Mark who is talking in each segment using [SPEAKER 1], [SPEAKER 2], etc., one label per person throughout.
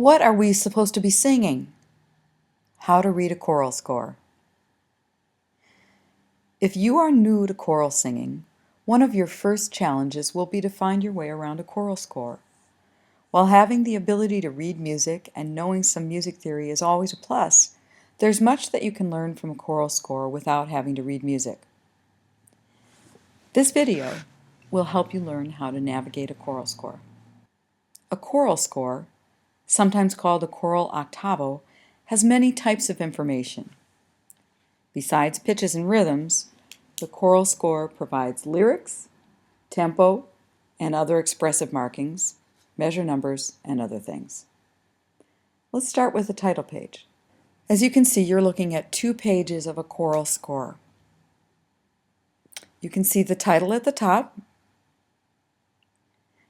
[SPEAKER 1] What are we supposed to be singing? How to read a choral score. If you are new to choral singing, one of your first challenges will be to find your way around a choral score. While having the ability to read music and knowing some music theory is always a plus, there's much that you can learn from a choral score without having to read music. This video will help you learn how to navigate a choral score. A choral score, sometimes called a choral octavo, has many types of information. Besides pitches and rhythms, the choral score provides lyrics, tempo, and other expressive markings, measure numbers, and other things. Let's start with the title page. As you can see, you're looking at 2 pages of a choral score. You can see the title at the top,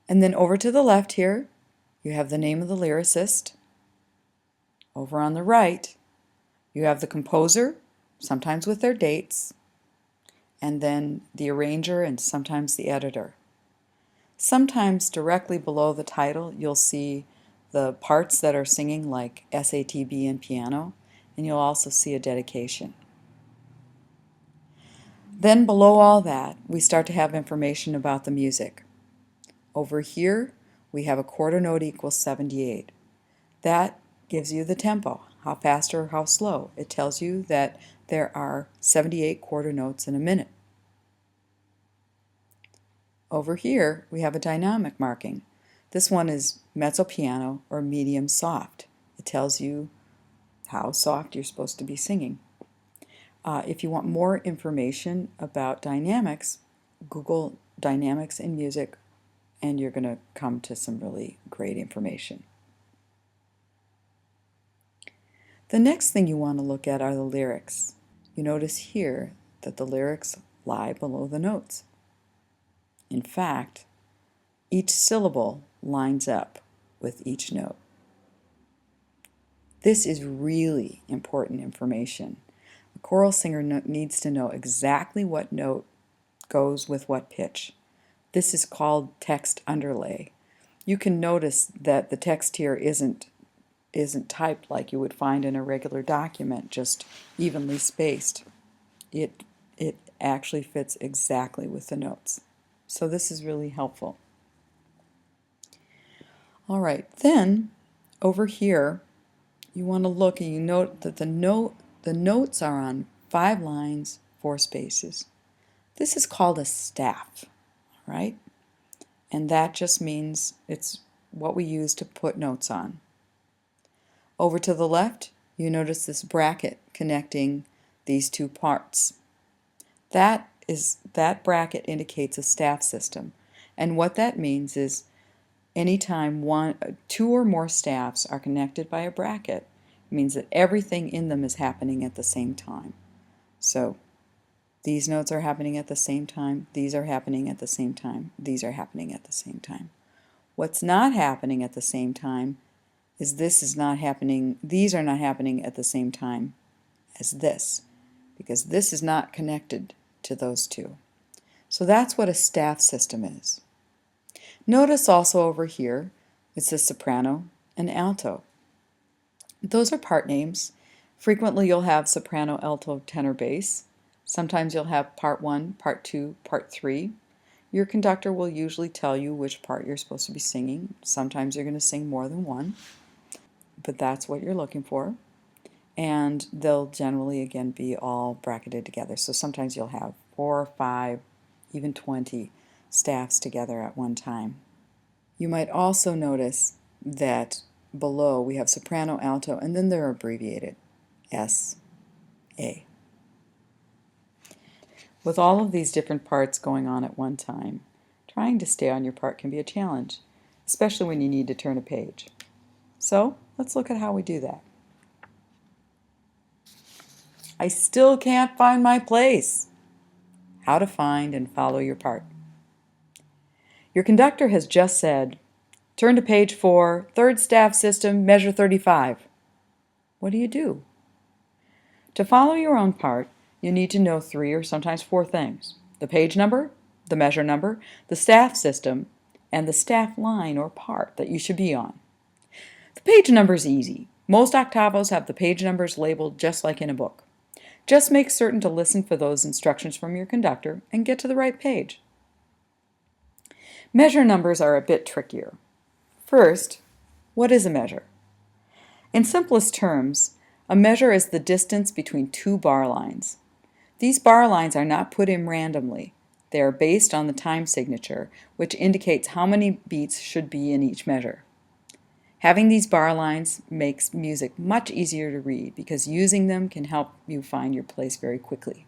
[SPEAKER 1] and then over to the left here, you have the name of the lyricist. Over on the right, you have the composer, sometimes with their dates, and then the arranger and sometimes the editor. Sometimes directly below the title, you'll see the parts that are singing, like SATB and piano, and you'll also see a dedication. Then below all that, we start to have information about the music. Over here, we have a quarter note equals 78. That gives you the tempo, how fast or how slow. It tells you that there are 78 quarter notes in a minute. Over here, we have a dynamic marking. This one is mezzo piano or medium soft. It tells you how soft you're supposed to be singing. If you want more information about dynamics, Google dynamics in music and you're going to come to some really great information. The next thing you want to look at are the lyrics. You notice here that the lyrics lie below the notes. In fact, each syllable lines up with each note. This is really important information. A choral singer needs to know exactly what note goes with what pitch. This is called text underlay. You can notice that the text here isn't typed like you would find in a regular document, just evenly spaced. It actually fits exactly with the notes. So this is really helpful. All right, then over here you want to look and you note that the notes are on 5 lines, 4 spaces. This is called a staff, right? And that just means it's what we use to put notes on. Over to the left, you notice this bracket connecting these 2 parts. That bracket indicates a staff system, and what that means is anytime 2 or more staffs are connected by a bracket, it means that everything in them is happening at the same time. So these notes are happening at the same time, these are happening at the same time, these are happening at the same time. What's not happening at the same time is these are not happening at the same time as this, because this is not connected to those 2. So that's what a staff system is. Notice also over here, it says soprano and alto. Those are part names. Frequently you'll have soprano, alto, tenor, bass. Sometimes you'll have part 1, part 2, part 3. Your conductor will usually tell you which part you're supposed to be singing. Sometimes you're going to sing more than one, but that's what you're looking for. And they'll generally, again, be all bracketed together. So sometimes you'll have 4, 5, even 20 staffs together at one time. You might also notice that below we have soprano, alto, and then they're abbreviated, S.A. With all of these different parts going on at one time, trying to stay on your part can be a challenge, especially when you need to turn a page. So let's look at how we do that. I still can't find my place. How to find and follow your part. Your conductor has just said, turn to page 4, third staff system, measure 35. What do you do? To follow your own part, you need to know 3 or sometimes 4 things: the page number, the measure number, the staff system, and the staff line or part that you should be on. The The page number is easy. Most octavos have the page numbers labeled just like in a book. Just make certain to listen for those instructions from your conductor and get to the right page. Measure numbers are a bit trickier. First, what is a measure? In simplest terms, a measure is the distance between two bar lines. These bar lines are not put in randomly. They are based on the time signature, which indicates how many beats should be in each measure. Having these bar lines makes music much easier to read because using them can help you find your place very quickly.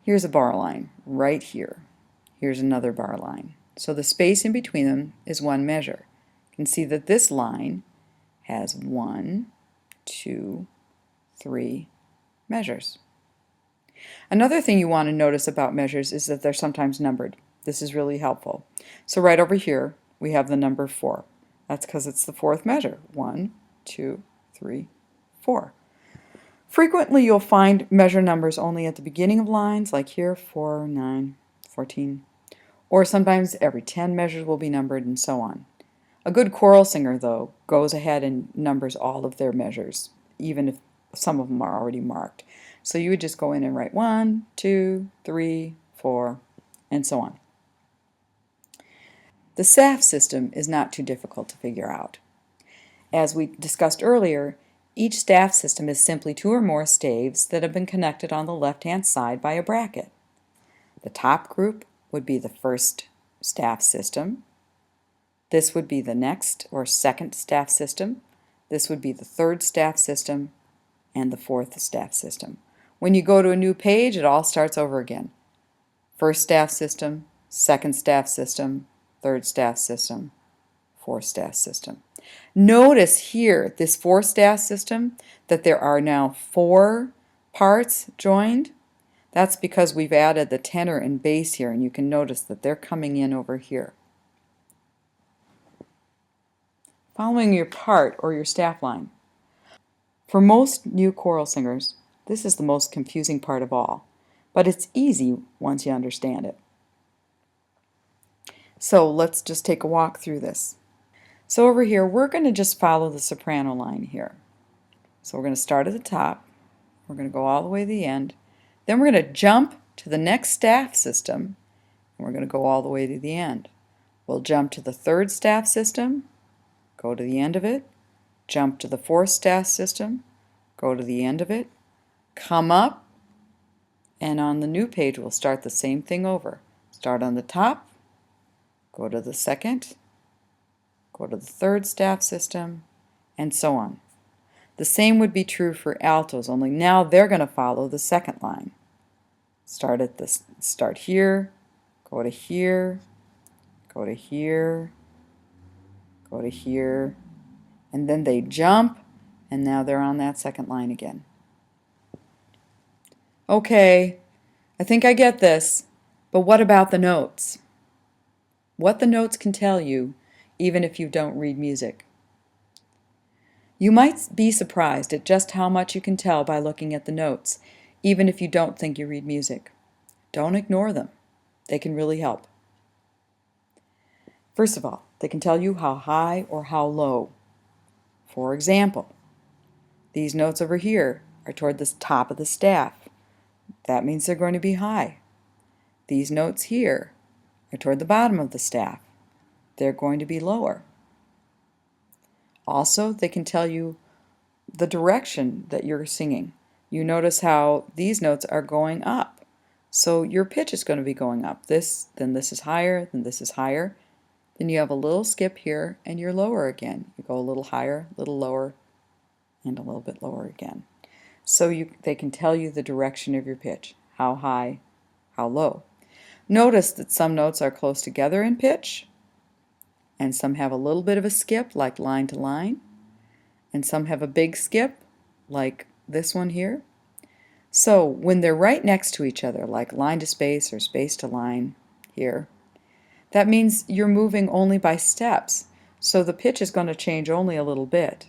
[SPEAKER 1] Here's a bar line right here. Here's another bar line. So the space in between them is one measure. You can see that this line has 1, 2, 3 measures. Another thing you want to notice about measures is that they're sometimes numbered. This is really helpful. So right over here, we have the number 4. That's because it's the fourth measure. 1, 2, 3, 4. Frequently, you'll find measure numbers only at the beginning of lines, like here, 4, 9, 14. Or sometimes every 10 measures will be numbered, and so on. A good choral singer, though, goes ahead and numbers all of their measures, even if some of them are already marked. So you would just go in and write 1, 2, 3, 4, and so on. The staff system is not too difficult to figure out. As we discussed earlier, each staff system is simply 2 or more staves that have been connected on the left-hand side by a bracket. The top group would be the first staff system. This would be the next or second staff system. This would be the third staff system and the fourth staff system. When you go to a new page, it all starts over again. First staff system, second staff system, third staff system, fourth staff system. Notice here, this fourth staff system, that there are now 4 parts joined. That's because we've added the tenor and bass here, and you can notice that they're coming in over here. Following your part or your staff line. For most new choral singers, this is the most confusing part of all, but it's easy once you understand it. So let's just take a walk through this. So over here, we're going to just follow the soprano line here. So we're going to start at the top, we're going to go all the way to the end, then we're going to jump to the next staff system, and we're going to go all the way to the end. We'll jump to the third staff system, go to the end of it, jump to the fourth staff system, go to the end of it, come up, and on the new page we'll start the same thing over. Start on the top, go to the second, go to the third staff system, and so on. The same would be true for altos, only now they're going to follow the second line. Start here, go to here, go to here, go to here, and then they jump, and now they're on that second line again. Okay, I think I get this, but what about the notes? What the notes can tell you, even if you don't read music. You might be surprised at just how much you can tell by looking at the notes, even if you don't think you read music. Don't ignore them. They can really help. First of all, they can tell you how high or how low. For example, these notes over here are toward the top of the staff. That means they're going to be high. These notes here are toward the bottom of the staff. They're going to be lower. Also, they can tell you the direction that you're singing. You notice how these notes are going up. So your pitch is going to be going up. Then this is higher, then this is higher. Then you have a little skip here and you're lower again. You go a little higher, a little lower, and a little bit lower again. So they can tell you the direction of your pitch, how high, how low. Notice that some notes are close together in pitch, and some have a little bit of a skip, like line to line, and some have a big skip, like this one here. So when they're right next to each other, like line to space or space to line here, that means you're moving only by steps, so the pitch is going to change only a little bit.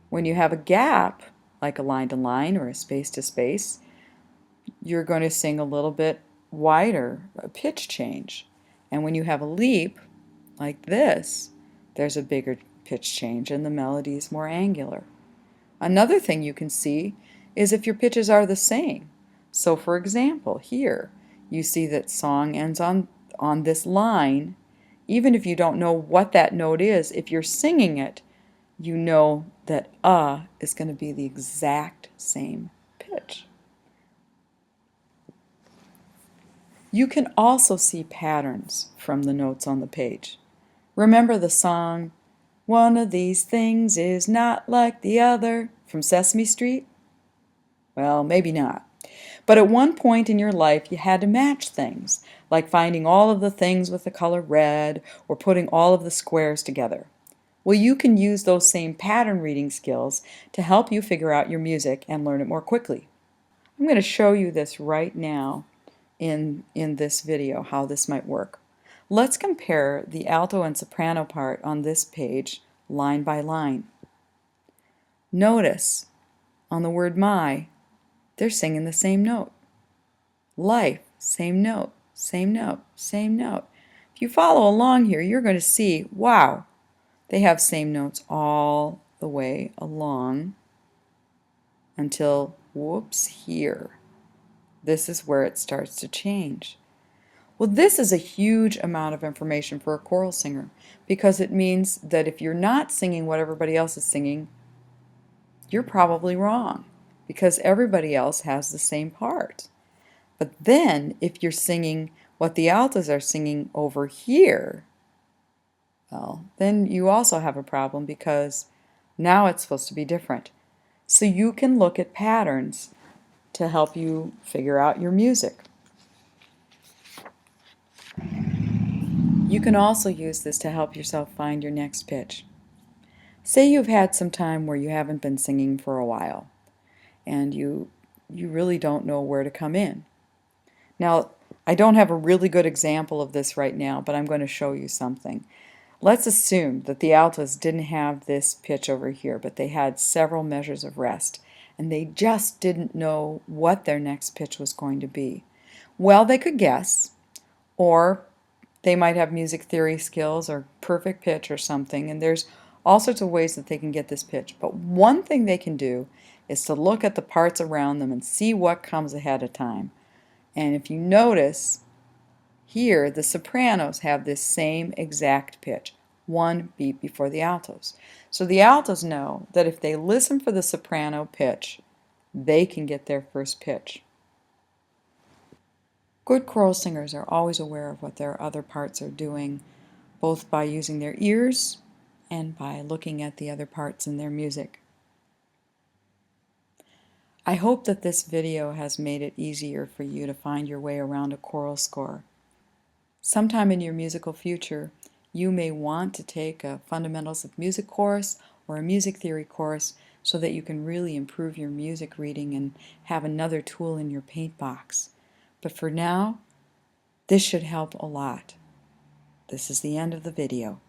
[SPEAKER 1] When you have a gap, like a line to line or a space to space, you're going to sing a little bit wider, a pitch change. And when you have a leap, like this, there's a bigger pitch change and the melody is more angular. Another thing you can see is if your pitches are the same. So for example, here you see that song ends on this line. Even if you don't know what that note is, if you're singing it, you know that is going to be the exact same pitch. You can also see patterns from the notes on the page. Remember the song, "One of these things is not like the other" from Sesame Street? Well, maybe not. But at one point in your life, you had to match things, like finding all of the things with the color red or putting all of the squares together. Well, you can use those same pattern reading skills to help you figure out your music and learn it more quickly. I'm going to show you this right now in this video, how this might work. Let's compare the alto and soprano part on this page line by line. Notice on the word my, they're singing the same note. Life, same note, same note, same note. If you follow along here, you're going to see, wow, they have same notes all the way along until, whoops, here. This is where it starts to change. Well, this is a huge amount of information for a choral singer because it means that if you're not singing what everybody else is singing, you're probably wrong because everybody else has the same part. But then if you're singing what the altos are singing over here, well, then you also have a problem because now it's supposed to be different. So you can look at patterns to help you figure out your music. You can also use this to help yourself find your next pitch. Say you've had some time where you haven't been singing for a while and you really don't know where to come in. Now, I don't have a really good example of this right now, but I'm going to show you something. Let's assume that the altos didn't have this pitch over here, but they had several measures of rest, and they just didn't know what their next pitch was going to be. Well, they could guess, or they might have music theory skills or perfect pitch or something, and there's all sorts of ways that they can get this pitch. But one thing they can do is to look at the parts around them and see what comes ahead of time. And if you notice, here the sopranos have this same exact pitch, one beat before the altos. So the altos know that if they listen for the soprano pitch, they can get their first pitch. Good choral singers are always aware of what their other parts are doing, both by using their ears and by looking at the other parts in their music. I hope that this video has made it easier for you to find your way around a choral score. Sometime in your musical future, you may want to take a Fundamentals of Music course or a music theory course so that you can really improve your music reading and have another tool in your paint box. But for now, this should help a lot. This is the end of the video.